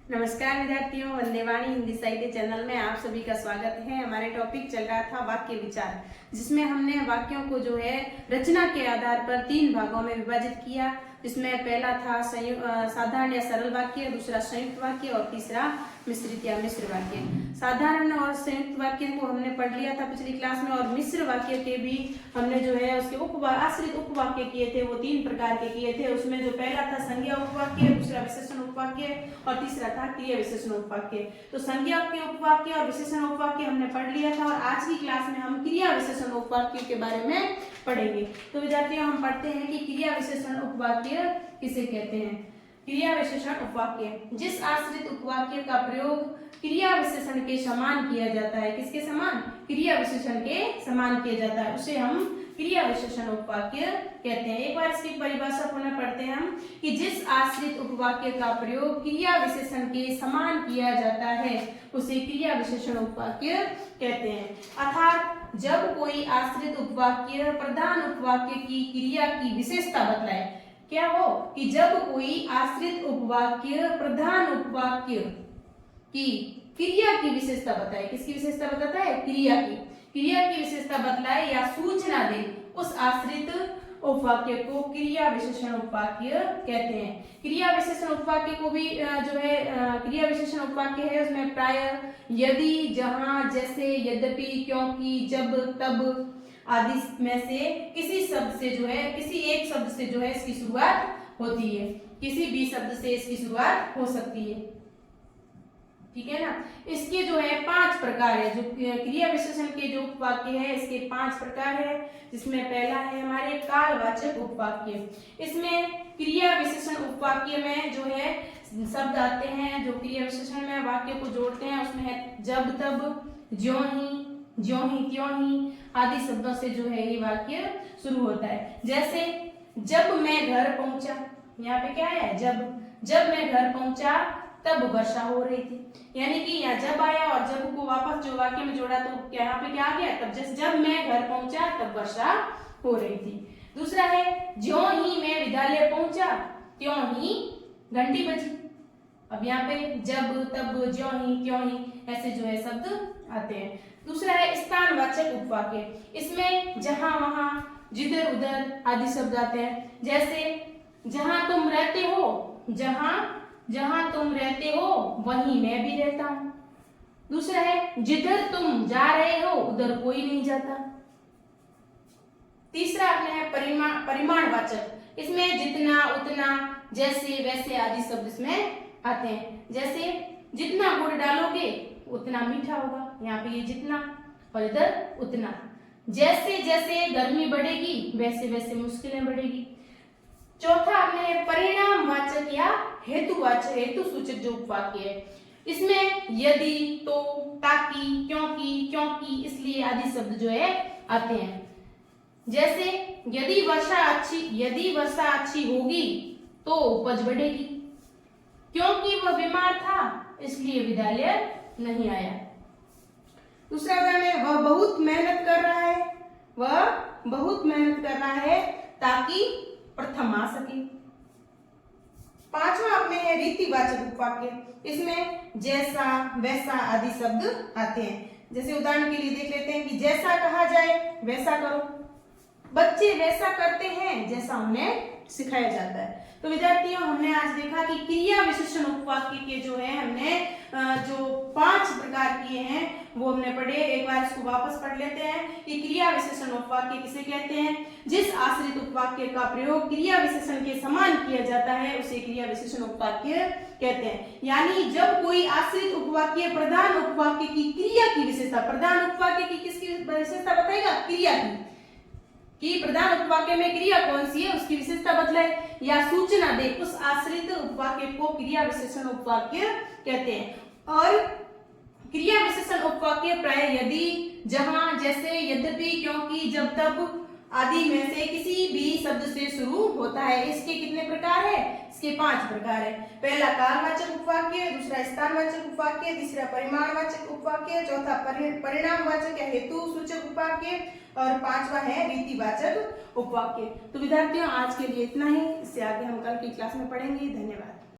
नमस्कार विद्यार्थियों, वंदे वाणी हिंदी साहित्य चैनल में आप सभी का स्वागत है। हमारे टॉपिक चल रहा था वाक्य विचार, जिसमें हमने वाक्यों को जो है रचना के आधार पर 3 भागों में विभाजित किया। जिसमें पहला था साधारण या सरल वाक्य, दूसरा संयुक्त वाक्य और तीसरा मिश्रित या मिश्र वाक्य। साधारण और संयुक्त वाक्य को हमने पढ़ लिया था पिछली क्लास में, और मिश्र वाक्य के भी हमने जो है उसके आश्रित उपवाक्य किए थे। वो 3 प्रकार के किए थे। उसमें जो पहला था संज्ञा उपवाक्य, दूसरा विशेषण उपवाक्य और तीसरा था क्रिया विशेषण उपवाक्य। तो संज्ञा के उपवाक्य और विशेषण उपवाक्य हमने पढ़ लिया था, और आज की क्लास में हम क्रिया विशेषण उपवाक्य के बारे में पढ़ेंगे। तो विद्यार्थियों, हम पढ़ते हैं कि क्रिया विशेषण उपवाक्य किसे कहते हैं। क्रिया विशेषण उपवाक्य, जिस आश्रित उपवाक्य का प्रयोग क्रिया विशेषण के समान किया जाता है। किसके समान? क्रिया विशेषण के समान किया जाता है, उसे हम क्रिया विशेषण उपवाक्य कहते हैं। एक बार इसकी परिभाषा पुनः पढ़ते हैं हम कि जिस आश्रित उपवाक्य का प्रयोग क्रिया विशेषण के समान किया जाता है उसे क्रिया विशेषण उपवाक्य कहते हैं। अर्थात जब कोई आश्रित उपवाक्य प्रधान उपवाक्य की क्रिया की विशेषता बतलाए। क्या हो कि जब कोई आश्रित उपवाक्य प्रधान उपवाक्य की क्रिया की विशेषता बताए। किसकी विशेषता बताता है? क्रिया की विशेषता बतलाए या सूचना दे, उस आश्रित उपवाक्य को क्रिया विशेषण उपवाक्य कहते हैं। क्रिया विशेषण उपवाक्य को भी जो है क्रिया विशेषण उपवाक्य है, उसमें प्राय यदि, जहां, जैसे, यद्यपि, क्योंकि, जब, तब आदि में से किसी शब्द से जो है, किसी एक शब्द से जो है इसकी शुरुआत होती है। किसी भी शब्द से इसकी शुरुआत हो सकती है, ठीक है ना। इसके जो है 5 प्रकार है। जो क्रिया विशेषण के जो उपवाक्य है, इसके 5 प्रकार है। जिसमें पहला है हमारे कालवाचक उपवाक्य। इसमें क्रिया विशेषण उपवाक्य में जो है शब्द आते हैं जो क्रिया विशेषण में वाक्य को जोड़ते हैं। उसमें है जब, तब, ज्यों ही, त्यों ही आदि शब्दों से जो है ये वाक्य शुरू होता है। जैसे जब मैं घर पहुंचा, यहाँ पे क्या है? जब मैं घर पहुंचा तब वर्षा हो रही थी। यानी कि यहाँ जब आया और जब को वापस जो वाक्य में जोड़ा तो यहाँ पे क्या आ गया? तब। जैसे जब मैं घर पहुंचा तब वर्षा हो रही थी। दूसरा है ज्यों ही मैं विद्यालय पहुंचा त्यों ही घंटी बजी। अब यहाँ पे जब, तब, ज्यों ही, त्यों ही ऐसे जो है शब्द आते हैं। दूसरा है स्थानवाचक उपवाक्य। इसमें जहां, वहां, जिधर, उधर आदि शब्द आते हैं। जैसे जहां तुम रहते हो, जहां तुम रहते हो वहीं मैं भी रहता हूं। दूसरा है जिधर तुम जा रहे हो उधर कोई नहीं जाता। तीसरा अपने है परिमाणवाचक। इसमें जितना, उतना, जैसे, वैसे आदि शब्द इसमें आते हैं। जैसे जितना गुड़ डालोगे उतना मीठा होगा, यहाँ पे ये जितना, और इधर उतना। जैसे जैसे गर्मी बढ़ेगी वैसे वैसे मुश्किलें बढ़ेगी। चौथा अपने परिणामवाचक या हेतु सूचक जो उपवाक्य है। इसमें यदि, तो, ताकि, क्योंकि, इसलिए आदि शब्द जो है आते हैं। जैसे यदि वर्षा अच्छी होगी तो उपज बढ़ेगी। क्योंकि वह बीमार था इसलिए विद्यालय नहीं आया। दूसरा उदाहरण है वह बहुत मेहनत कर रहा है ताकि प्रथम आ सके। पांचवा अपने है रीतिवाचक उपवाक्य। इसमें जैसा, वैसा आदि शब्द आते हैं। जैसे उदाहरण के लिए देख लेते हैं कि जैसा कहा जाए वैसा करो। बच्चे वैसा करते हैं जैसा उन्हें सिखाया जाता है। तो विद्यार्थियों, हमने आज देखा कि क्रिया विशेषण उपवाक्य के जो है हमने जो 5 प्रकार किए हैं वो हमने पढ़े। एक बार इसको वापस पढ़ लेते हैं कि क्रिया विशेषण उपवाक्य किसे कहते हैं। जिस आश्रित उपवाक्य का प्रयोग क्रिया विशेषण के समान किया जाता है उसे क्रिया विशेषण उपवाक्य कहते हैं। यानी जब कोई आश्रित उपवाक्य प्रधान उपवाक्य की क्रिया की विशेषता, प्रधान उपवाक्य की किसकी विशेषता बताएगा? क्रिया की प्रधान उपवाक्य में क्रिया कौन सी है उसकी विशेषता बतलाए या सूचना दे, उस आश्रित उपवाक्य को क्रिया विशेषण उपवाक्य कहते हैं। और क्रिया विशेषण उपवाक्य प्राय यदि, जहां, जैसे, यद्यपि, क्योंकि, जब, तब आदि में से किसी भी शब्द से शुरू होता है। इसके कितने प्रकार है? इसके 5 प्रकार है। पहला कालवाचक उपवाक्य, दूसरा स्थानवाचक उपवाक्य, तीसरा परिमाणवाचक उपवाक्य, चौथा परिणामवाचक या हेतु सूचक उपवाक्य, और 5वां है रीतिवाचक उपवाक्य। तो विद्यार्थियों, आज के लिए इतना ही। इससे आगे हम कल की क्लास में पढ़ेंगे। धन्यवाद।